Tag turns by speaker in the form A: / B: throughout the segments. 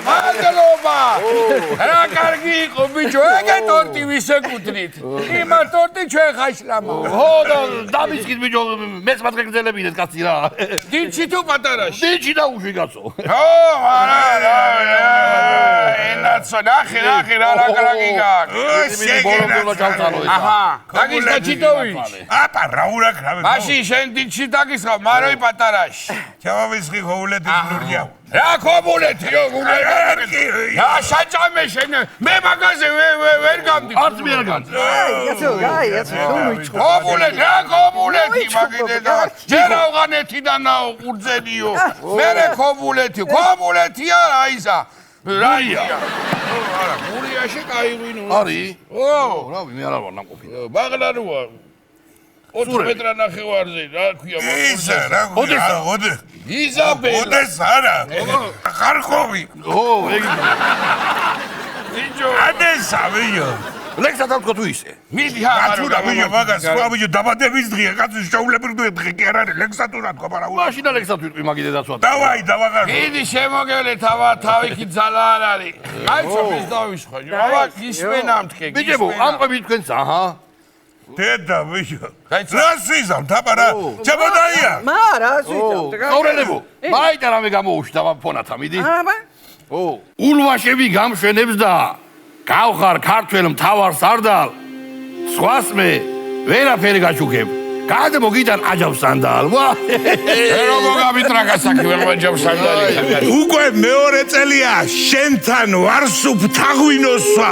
A: მადლობა. რა კარგი იყო ბიჭო, ეგ ტორტი ვის ეკუთვნით? იმა ტორტი ჩვენ ხაშლამა.
B: ხო და დამისკით ბიჭო, მეც მათგეგზელებინეთ კაცი რა.
A: დილში თუ პატარაში?
B: დილში და უში კაცო.
A: ხო, არა. ენაცო, ნახე რა კარგი გაქვს.
B: ბოლომდელა ჩავწალო ეს.
A: აჰა, დაგისხა ჩიტოვიჩ.
C: აპა რა ურაკრავე.
A: მაშინ შენ დილში დაგისხა, მაროი პატარაში.
C: ჩავავისხი ხოულეთი ნურია.
A: რა ქობულეთიო გულეთი რა საჭამე შენ მე მაგაზე ვერ გამდი
B: არც მე არ გამდი
A: ქობულეთი რა ქობულეთი მაგიდე და ჯერ ავღანეთიდანაო ყურძენიო მერე ქობულეთია რა ისა რაია არა გურიაში кайვინო
B: არის
A: ო
B: რავი მე არ ვარ ნამყოფი
A: ბაღლაროა 20 მეტრა ნახევარზე რა ქვია
C: ისა რა ოდე
A: იზაბელა
C: ოდეს არა ხარხოვი
B: ო ეგი
A: ბიჭო
C: ადესა ბიჭო
B: ლექსად ავთქო თუ ისე
A: მიდი ხა
C: ათუნა ბიჭო მაგას სხვა ბიჭო დაბადების დღეა კაცო შეულებრივი დღე კი არ არის ლექსად უნდა თქო მაგრამ
B: მაშინ და ლექსად ვიტყვი მაგიდე დაცვა
C: დავაი დავაღარ
A: მიდი შემოგელე თავი ძალა არ არის აი ჩობის დავიშხვა აბა ისმენამთქე
B: ბიჭებო ამყვები თქვენს აჰა
C: დედა ბიჭო რა სიზამ თაბარა ჩაბადაია
D: მარა სიზამ
B: ყავრელებო მაიტა რამე გამოუშვა ფონათა მიდი
D: აბა
B: ო ულვაშები გამშვენებს და გავხარ ქართველ მთავარ სარდალ სხვას მე ვერაფერი გაჩუქებ გადმოგიტან აჯავს სანდალ ვა
A: როგორ გამიტრაკა საქმე აჯავს სანდალი
C: უკვე მეორე წელია შენთან ვარსუფ თაღვინოსვა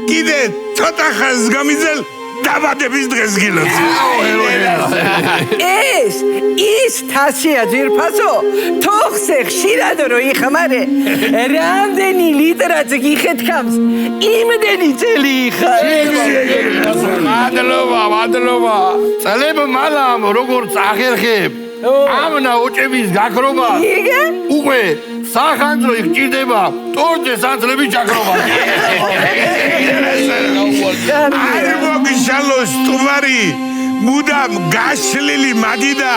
C: კიდე ცოტა ხანს გამიძელ დაბადების დღეს გილოცი
D: ის თასია ძირფასო თოხზე ხშირად რო იხმარე რამდენი ლიტრაც გიხეთქამს იმდენი წელი იხარ
A: მადლობა
B: წლებ მალამ როგორც აღერხებ ამნა ოჭების გაქრობა უკვე სახანძრო იგჭირდება ტორტზე სანთლების ჩაქრობა
C: არ მოგიშალოს სტუმარი მუდამ გაშლილი მაგიდა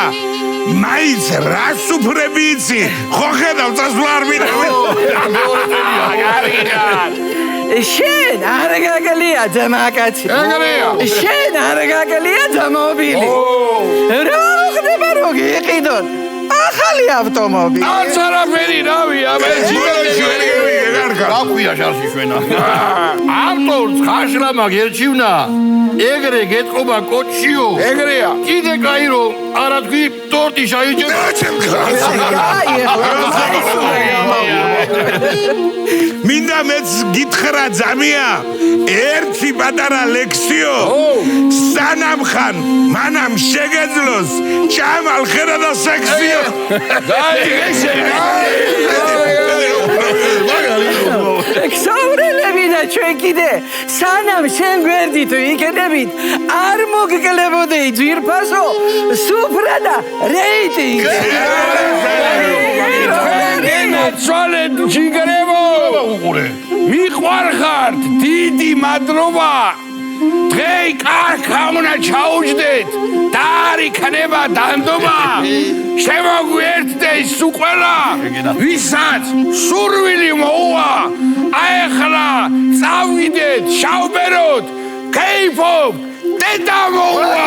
C: მაინც რას უფრები იცი ხო ხედავ წასვლა არ მინდა
D: შენ არ გაგლია ძმაკაცი შენ არ გაგლია ძმობილი რა ხდება რო გიყიდოთ ახალი ავტომობილი
A: არც არაფერი რავი აბა
B: რა ქვია შარში შვენა ავტორს ხაშლამა გერჩივნა ეგრე გეტყობა კოჩიო
A: ეგრეა
B: კიდე კაირო არა თქვი ტორტი შაიჭე
C: მინდა მეც გითხრა ძამია ერთი პატარა ლექსიო სანამ ხან მანამ შეგეძლოს ჭამალ ხერა და სექსიო
D: ქსოვრელები და ჩვენ კიდე სანამ შენ გვერდი თუ იქნებით არ მოგკლებოდეი ძვირფასო სუფრა და რეიტინგი
A: ცვალე ჯიგრებო მიყვარხართ დიდი მადლობა დღეი კარგა უნდა ჩაუჯდეთ და არ იქნება დანდობა შემოგვიერთდე სულ ყველა ვისაც სურვილი მოუვა აეხლა წავიდეთ შავბეროთ კეიფობ დედა მოუვა